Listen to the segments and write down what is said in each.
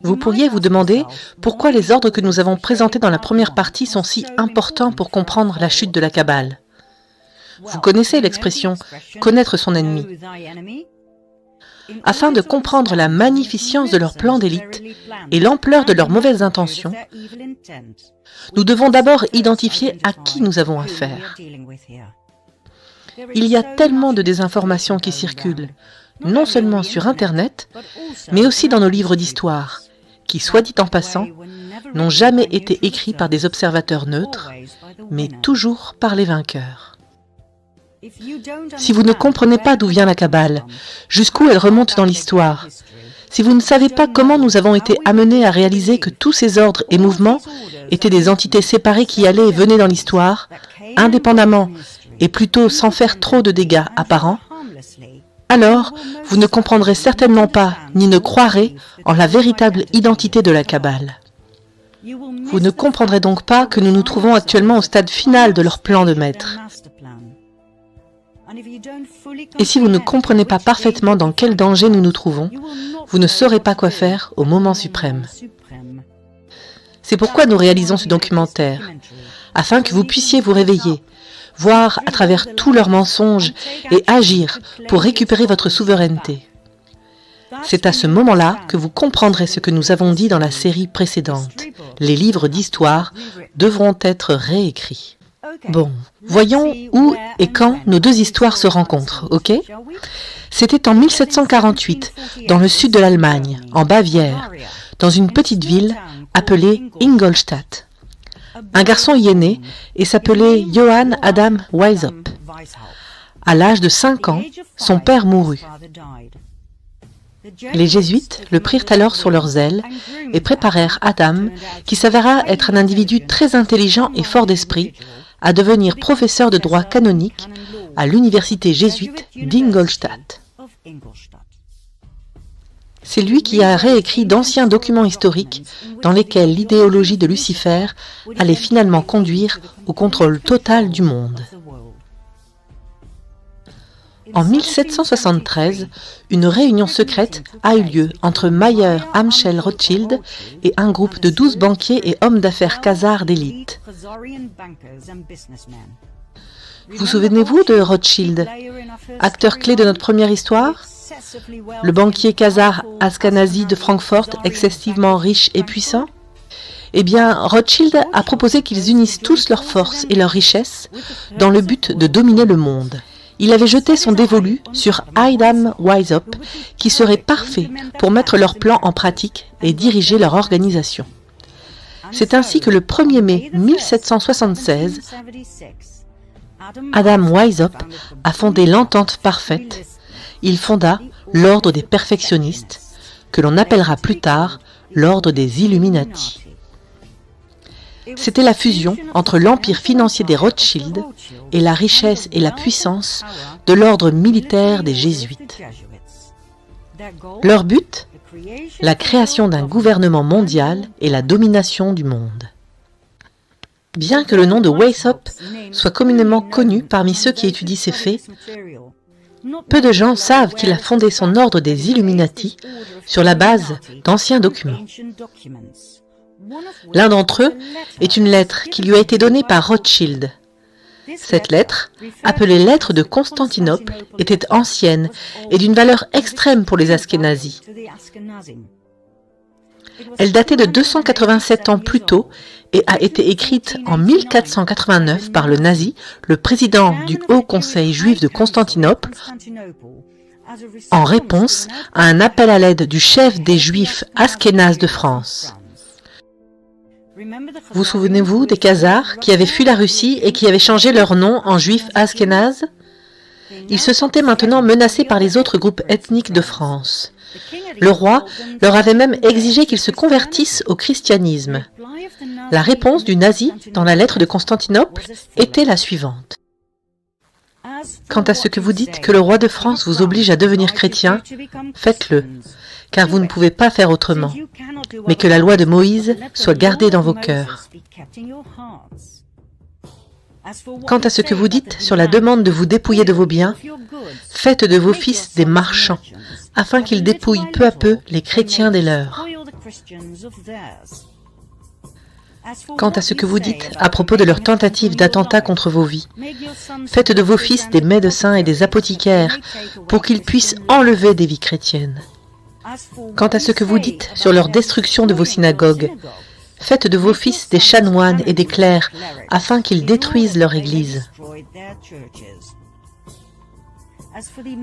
Vous pourriez vous demander pourquoi les ordres que nous avons présentés dans la première partie sont si importants pour comprendre la chute de la Kabbale. Vous connaissez l'expression « connaître son ennemi ». Afin de comprendre la magnificence de leur plan d'élite et l'ampleur de leurs mauvaises intentions, nous devons d'abord identifier à qui nous avons affaire. Il y a tellement de désinformations qui circulent, non seulement sur Internet, mais aussi dans nos livres d'histoire, qui, soit dit en passant, n'ont jamais été écrits par des observateurs neutres, mais toujours par les vainqueurs. Si vous ne comprenez pas d'où vient la Kabbale, jusqu'où elle remonte dans l'histoire, si vous ne savez pas comment nous avons été amenés à réaliser que tous ces ordres et mouvements étaient des entités séparées qui allaient et venaient dans l'histoire, indépendamment et plutôt sans faire trop de dégâts apparents, alors vous ne comprendrez certainement pas ni ne croirez en la véritable identité de la Kabbale. Vous ne comprendrez donc pas que nous nous trouvons actuellement au stade final de leur plan de maître. Et si vous ne comprenez pas parfaitement dans quel danger nous nous trouvons, vous ne saurez pas quoi faire au moment suprême. C'est pourquoi nous réalisons ce documentaire, afin que vous puissiez vous réveiller, voir à travers tous leurs mensonges et agir pour récupérer votre souveraineté. C'est à ce moment-là que vous comprendrez ce que nous avons dit dans la série précédente. Les livres d'histoire devront être réécrits. Bon, voyons où et quand nos deux histoires se rencontrent, ok ? C'était en 1748, dans le sud de l'Allemagne, en Bavière, dans une petite ville appelée Ingolstadt. Un garçon y est né et s'appelait Johann Adam Weishaupt. À l'âge de 5 ans, son père mourut. Les jésuites le prirent alors sur leurs ailes et préparèrent Adam, qui s'avéra être un individu très intelligent et fort d'esprit, à devenir professeur de droit canonique à l'université jésuite d'Ingolstadt. C'est lui qui a réécrit d'anciens documents historiques dans lesquels l'idéologie de Lucifer allait finalement conduire au contrôle total du monde. En 1773, une réunion secrète a eu lieu entre Mayer Amschel Rothschild et un groupe de 12 banquiers et hommes d'affaires khazars d'élite. Vous souvenez-vous de Rothschild, acteur clé de notre première histoire ? Le banquier khazar Ashkenazi de Francfort, excessivement riche et puissant ? Eh bien, Rothschild a proposé qu'ils unissent tous leurs forces et leurs richesses dans le but de dominer le monde. Il avait jeté son dévolu sur Adam Weishaupt, qui serait parfait pour mettre leur plan en pratique et diriger leur organisation. C'est ainsi que le 1er mai 1776, Adam Weishaupt a fondé l'Entente parfaite. Il fonda l'Ordre des perfectionnistes, que l'on appellera plus tard l'Ordre des Illuminati. C'était la fusion entre l'empire financier des Rothschild et la richesse et la puissance de l'ordre militaire des Jésuites. Leur but ? La création d'un gouvernement mondial et la domination du monde. Bien que le nom de Weishaupt soit communément connu parmi ceux qui étudient ces faits, peu de gens savent qu'il a fondé son ordre des Illuminati sur la base d'anciens documents. L'un d'entre eux est une lettre qui lui a été donnée par Rothschild. Cette lettre, appelée lettre de Constantinople, était ancienne et d'une valeur extrême pour les Ashkénazis. Elle datait de 287 ans plus tôt et a été écrite en 1489 par le nazi, le président du Haut Conseil juif de Constantinople, en réponse à un appel à l'aide du chef des Juifs Askénazes de France. Vous souvenez-vous des Khazars qui avaient fui la Russie et qui avaient changé leur nom en Juifs Askénazes? Ils se sentaient maintenant menacés par les autres groupes ethniques de France. Le roi leur avait même exigé qu'ils se convertissent au christianisme. La réponse du nazi dans la lettre de Constantinople était la suivante. Quant à ce que vous dites que le roi de France vous oblige à devenir chrétien, faites-le, car vous ne pouvez pas faire autrement, mais que la loi de Moïse soit gardée dans vos cœurs. Quant à ce que vous dites sur la demande de vous dépouiller de vos biens, faites de vos fils des marchands, afin qu'ils dépouillent peu à peu les chrétiens des leurs. Quant à ce que vous dites à propos de leurs tentatives d'attentat contre vos vies, faites de vos fils des médecins et des apothicaires pour qu'ils puissent enlever des vies chrétiennes. Quant à ce que vous dites sur leur destruction de vos synagogues, faites de vos fils des chanoines et des clercs afin qu'ils détruisent leur église.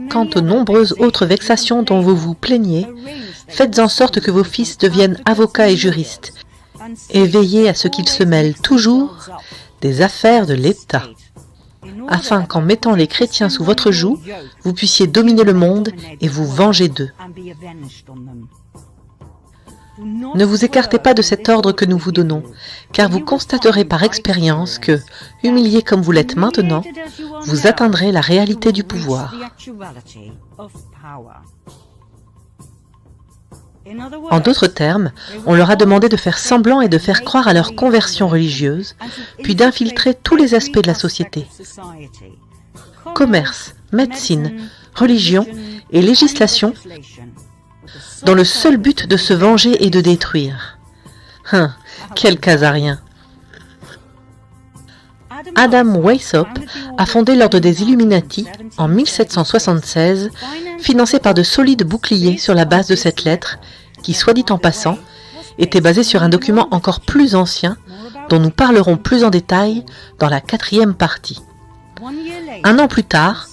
Quant aux nombreuses autres vexations dont vous vous plaignez, faites en sorte que vos fils deviennent avocats et juristes, et veillez à ce qu'ils se mêlent toujours des affaires de l'État, afin qu'en mettant les chrétiens sous votre joug, vous puissiez dominer le monde et vous venger d'eux. Ne vous écartez pas de cet ordre que nous vous donnons, car vous constaterez par expérience que, humiliés comme vous l'êtes maintenant, vous atteindrez la réalité du pouvoir. En d'autres termes, on leur a demandé de faire semblant et de faire croire à leur conversion religieuse, puis d'infiltrer tous les aspects de la société. Commerce, médecine, religion et législation, dans le seul but de se venger et de détruire. Quel khazarien! Adam Weishaupt a fondé l'ordre des Illuminati en 1776, financé par de solides boucliers sur la base de cette lettre, qui, soit dit en passant, était basée sur un document encore plus ancien, dont nous parlerons plus en détail dans la 4e partie. Un an plus tard,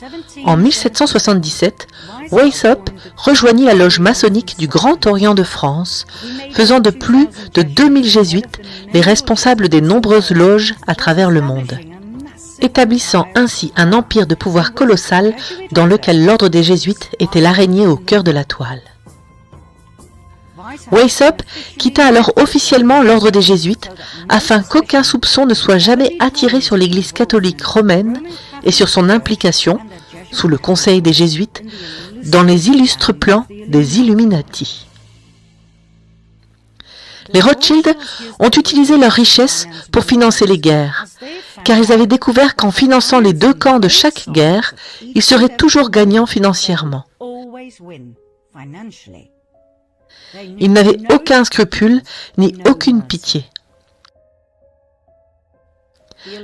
en 1777, Weishaupt rejoignit la loge maçonnique du Grand Orient de France, faisant de plus de 2000 jésuites les responsables des nombreuses loges à travers le monde, établissant ainsi un empire de pouvoir colossal dans lequel l'ordre des jésuites était l'araignée au cœur de la toile. Weishaupt quitta alors officiellement l'ordre des jésuites afin qu'aucun soupçon ne soit jamais attiré sur l'Église catholique romaine et sur son implication, sous le conseil des jésuites, dans les illustres plans des Illuminati. Les Rothschild ont utilisé leurs richesses pour financer les guerres, car ils avaient découvert qu'en finançant les deux camps de chaque guerre, ils seraient toujours gagnants financièrement. Ils n'avaient aucun scrupule ni aucune pitié.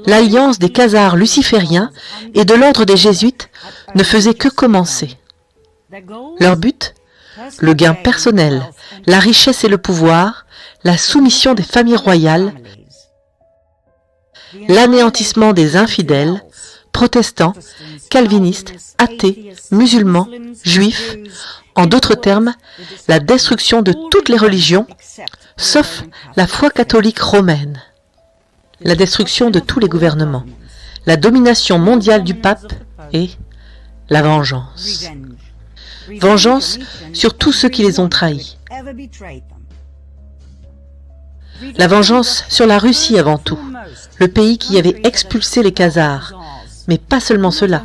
L'alliance des Khazars lucifériens et de l'ordre des jésuites ne faisait que commencer. Leur but, le gain personnel, la richesse et le pouvoir, la soumission des familles royales, l'anéantissement des infidèles, protestants, calvinistes, athées, musulmans, juifs, en d'autres termes, la destruction de toutes les religions, sauf la foi catholique romaine, la destruction de tous les gouvernements, la domination mondiale du pape et la vengeance. Vengeance sur tous ceux qui les ont trahis. La vengeance sur la Russie avant tout, le pays qui avait expulsé les Khazars, mais pas seulement cela.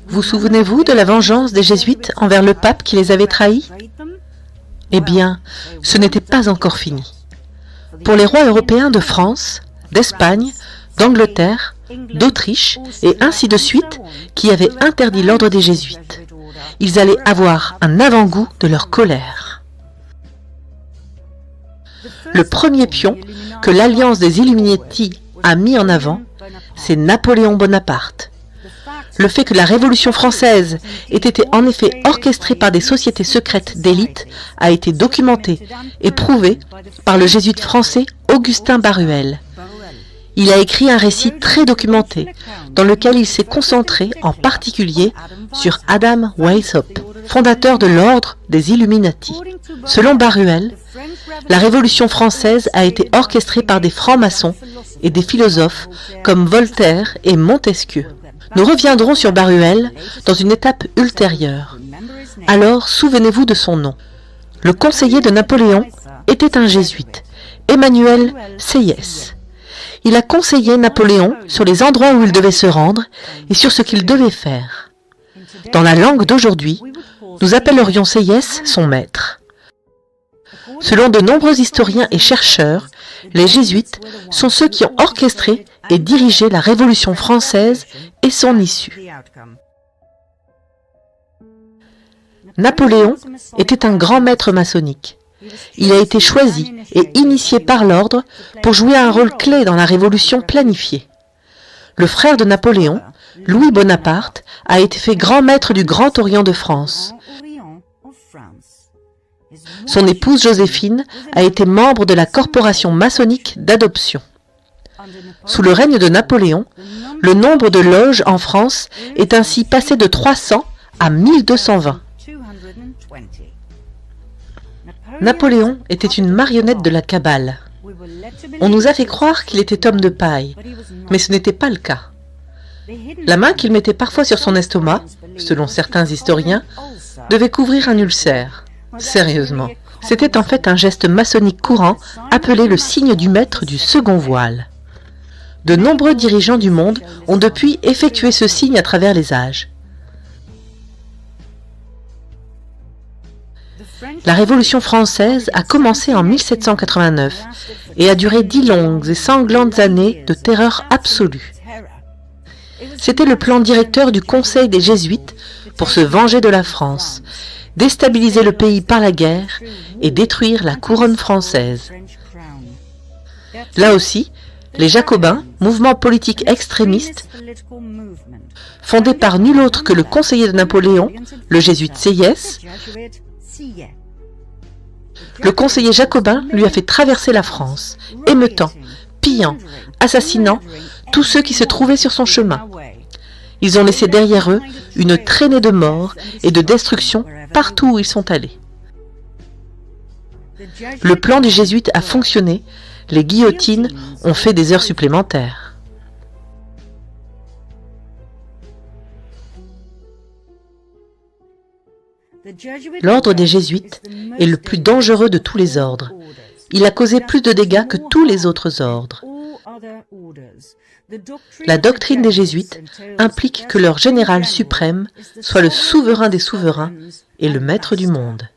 Vous souvenez-vous de la vengeance des jésuites envers le pape qui les avait trahis? Eh bien, ce n'était pas encore fini. Pour les rois européens de France, d'Espagne, d'Angleterre, d'Autriche, et ainsi de suite, qui avaient interdit l'ordre des jésuites, ils allaient avoir un avant-goût de leur colère. Le premier pion que l'alliance des Illuminati a mis en avant, c'est Napoléon Bonaparte. Le fait que la Révolution française ait été en effet orchestrée par des sociétés secrètes d'élite a été documenté et prouvé par le jésuite français Augustin Baruel. Il a écrit un récit très documenté, dans lequel il s'est concentré en particulier sur Adam Weishaupt, fondateur de l'ordre des Illuminati. Selon Baruel, la Révolution française a été orchestrée par des francs-maçons et des philosophes comme Voltaire et Montesquieu. Nous reviendrons sur Baruel dans une étape ultérieure. Alors, souvenez-vous de son nom. Le conseiller de Napoléon était un jésuite, Emmanuel Sieyès. Il a conseillé Napoléon sur les endroits où il devait se rendre et sur ce qu'il devait faire. Dans la langue d'aujourd'hui, nous appellerions Sieyès son maître. Selon de nombreux historiens et chercheurs, les jésuites sont ceux qui ont orchestré et dirigé la Révolution française et son issue. Napoléon était un grand maître maçonnique. Il a été choisi et initié par l'ordre pour jouer un rôle clé dans la révolution planifiée. Le frère de Napoléon, Louis Bonaparte, a été fait grand maître du Grand Orient de France. Son épouse Joséphine a été membre de la corporation maçonnique d'adoption. Sous le règne de Napoléon, le nombre de loges en France est ainsi passé de 300 à 1220. Napoléon était une marionnette de la Kabbale. On nous a fait croire qu'il était homme de paille, mais ce n'était pas le cas. La main qu'il mettait parfois sur son estomac, selon certains historiens, devait couvrir un ulcère. Sérieusement, c'était en fait un geste maçonnique courant appelé le signe du maître du second voile. De nombreux dirigeants du monde ont depuis effectué ce signe à travers les âges. La Révolution française a commencé en 1789 et a duré 10 longues et sanglantes années de terreur absolue. C'était le plan directeur du Conseil des Jésuites pour se venger de la France, déstabiliser le pays par la guerre et détruire la couronne française. Là aussi, les Jacobins, mouvement politique extrémiste, fondé par nul autre que le conseiller de Napoléon, le jésuite Sieyès, le conseiller jacobin lui a fait traverser la France, émeutant, pillant, assassinant tous ceux qui se trouvaient sur son chemin. Ils ont laissé derrière eux une traînée de mort et de destruction partout où ils sont allés. Le plan des jésuites a fonctionné, les guillotines ont fait des heures supplémentaires. L'ordre des jésuites est le plus dangereux de tous les ordres. Il a causé plus de dégâts que tous les autres ordres. La doctrine des jésuites implique que leur général suprême soit le souverain des souverains et le maître du monde.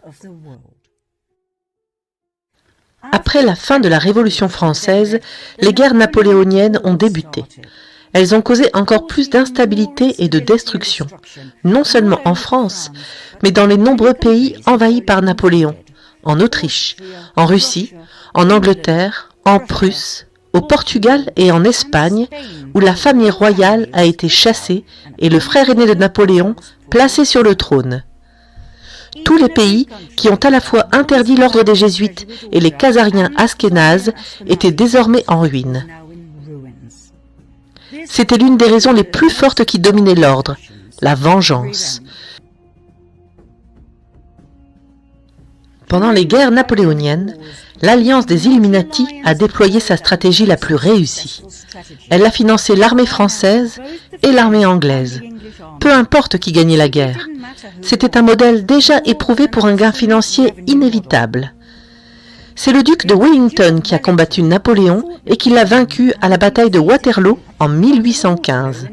Après la fin de la Révolution française, les guerres napoléoniennes ont débuté. Elles ont causé encore plus d'instabilité et de destruction, non seulement en France, mais dans les nombreux pays envahis par Napoléon, en Autriche, en Russie, en Angleterre, en Prusse, au Portugal et en Espagne, où la famille royale a été chassée et le frère aîné de Napoléon placé sur le trône. Tous les pays qui ont à la fois interdit l'ordre des jésuites et les khazariens askénazes étaient désormais en ruine. C'était l'une des raisons les plus fortes qui dominaient l'ordre, la vengeance. Pendant les guerres napoléoniennes, l'Alliance des Illuminati a déployé sa stratégie la plus réussie. Elle a financé l'armée française et l'armée anglaise. Peu importe qui gagnait la guerre. C'était un modèle déjà éprouvé pour un gain financier inévitable. C'est le duc de Wellington qui a combattu Napoléon et qui l'a vaincu à la bataille de Waterloo en 1815.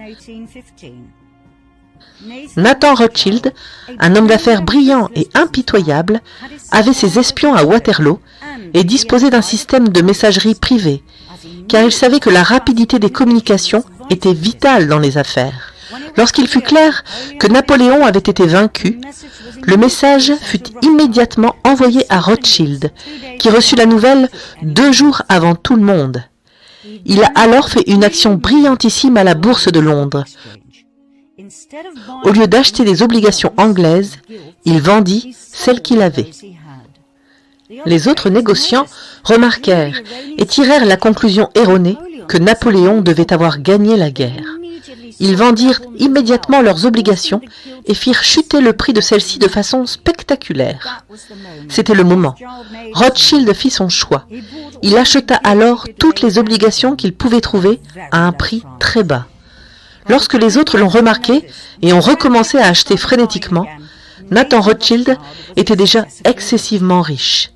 Nathan Rothschild, un homme d'affaires brillant et impitoyable, avait ses espions à Waterloo et disposait d'un système de messagerie privée, car il savait que la rapidité des communications était vitale dans les affaires. Lorsqu'il fut clair que Napoléon avait été vaincu, le message fut immédiatement envoyé à Rothschild, qui reçut la nouvelle 2 jours avant tout le monde. Il a alors fait une action brillantissime à la bourse de Londres. Au lieu d'acheter des obligations anglaises, il vendit celles qu'il avait. Les autres négociants remarquèrent et tirèrent la conclusion erronée que Napoléon devait avoir gagné la guerre. Ils vendirent immédiatement leurs obligations et firent chuter le prix de celles-ci de façon spectaculaire. C'était le moment. Rothschild fit son choix. Il acheta alors toutes les obligations qu'il pouvait trouver à un prix très bas. Lorsque les autres l'ont remarqué et ont recommencé à acheter frénétiquement, Nathan Rothschild était déjà excessivement riche.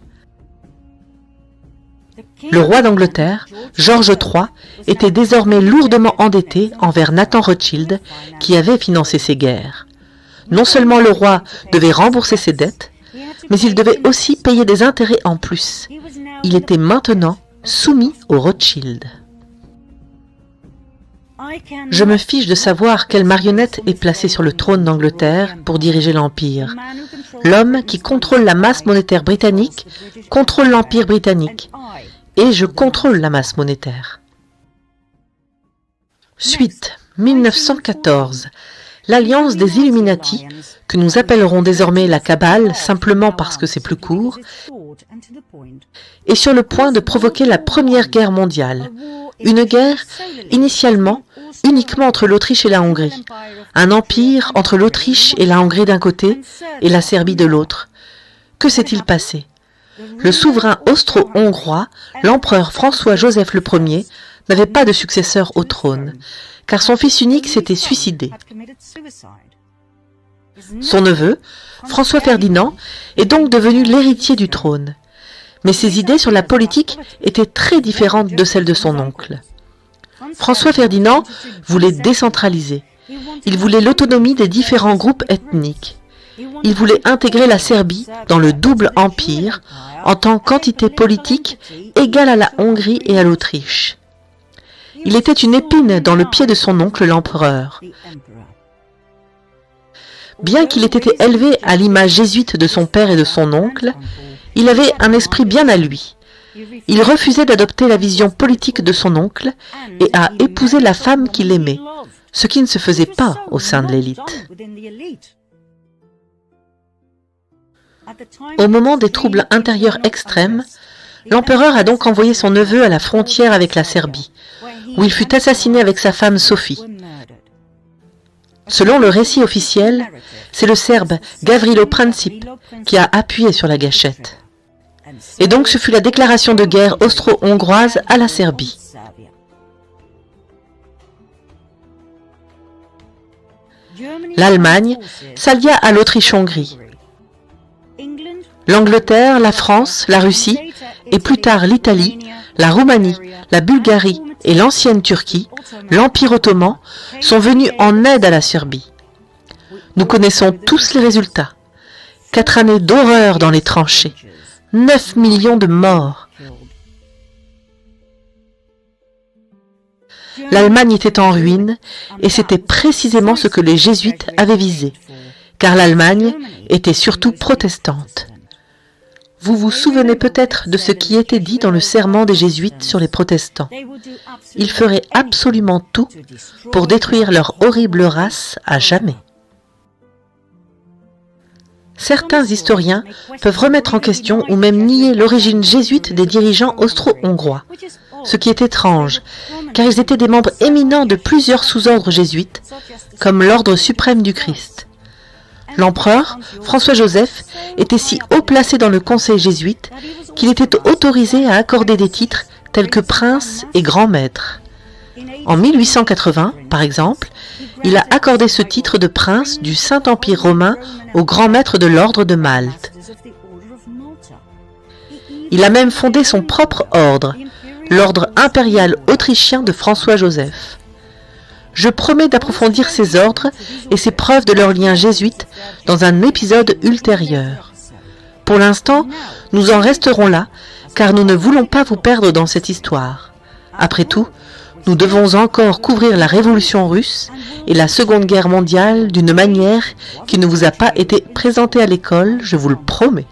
Le roi d'Angleterre, George III, était désormais lourdement endetté envers Nathan Rothschild, qui avait financé ses guerres. Non seulement le roi devait rembourser ses dettes, mais il devait aussi payer des intérêts en plus. Il était maintenant soumis aux Rothschild. Je me fiche de savoir quelle marionnette est placée sur le trône d'Angleterre pour diriger l'Empire. L'homme qui contrôle la masse monétaire britannique contrôle l'Empire britannique. Et je contrôle la masse monétaire. Suite, 1914. L'alliance des Illuminati, que nous appellerons désormais la Cabale simplement parce que c'est plus court, est sur le point de provoquer la Première Guerre mondiale. Une guerre, initialement, uniquement entre l'Autriche et la Hongrie. Un empire entre l'Autriche et la Hongrie d'un côté et la Serbie de l'autre. Que s'est-il passé ? Le souverain austro-hongrois, l'empereur François-Joseph Ier, n'avait pas de successeur au trône, car son fils unique s'était suicidé. Son neveu, François Ferdinand, est donc devenu l'héritier du trône. Mais ses idées sur la politique étaient très différentes de celles de son oncle. François Ferdinand voulait décentraliser. Il voulait l'autonomie des différents groupes ethniques. Il voulait intégrer la Serbie dans le double empire en tant qu'entité politique égale à la Hongrie et à l'Autriche. Il était une épine dans le pied de son oncle l'empereur. Bien qu'il ait été élevé à l'image jésuite de son père et de son oncle, il avait un esprit bien à lui. Il refusait d'adopter la vision politique de son oncle et a épousé la femme qu'il aimait, ce qui ne se faisait pas au sein de l'élite. Au moment des troubles intérieurs extrêmes, l'empereur a donc envoyé son neveu à la frontière avec la Serbie, où il fut assassiné avec sa femme Sophie. Selon le récit officiel, c'est le Serbe Gavrilo Princip qui a appuyé sur la gâchette. Et donc ce fut la déclaration de guerre austro-hongroise à la Serbie. L'Allemagne s'allia à l'Autriche-Hongrie. L'Angleterre, la France, la Russie, et plus tard l'Italie, la Roumanie, la Bulgarie et l'ancienne Turquie, l'Empire ottoman, sont venus en aide à la Serbie. Nous connaissons tous les résultats. 4 années d'horreur dans les tranchées, 9 millions de morts. L'Allemagne était en ruine, et c'était précisément ce que les jésuites avaient visé, car l'Allemagne était surtout protestante. Vous vous souvenez peut-être de ce qui était dit dans le serment des jésuites sur les protestants. Ils feraient absolument tout pour détruire leur horrible race à jamais. Certains historiens peuvent remettre en question ou même nier l'origine jésuite des dirigeants austro-hongrois, ce qui est étrange, car ils étaient des membres éminents de plusieurs sous-ordres jésuites, comme l'ordre suprême du Christ. L'empereur, François-Joseph, était si haut placé dans le conseil jésuite qu'il était autorisé à accorder des titres tels que prince et grand maître. En 1880, par exemple, il a accordé ce titre de prince du Saint-Empire romain au grand maître de l'ordre de Malte. Il a même fondé son propre ordre, l'ordre impérial autrichien de François-Joseph. Je promets d'approfondir ces ordres et ces preuves de leur lien jésuite dans un épisode ultérieur. Pour l'instant, nous en resterons là, car nous ne voulons pas vous perdre dans cette histoire. Après tout, nous devons encore couvrir la Révolution russe et la Seconde Guerre mondiale d'une manière qui ne vous a pas été présentée à l'école, je vous le promets.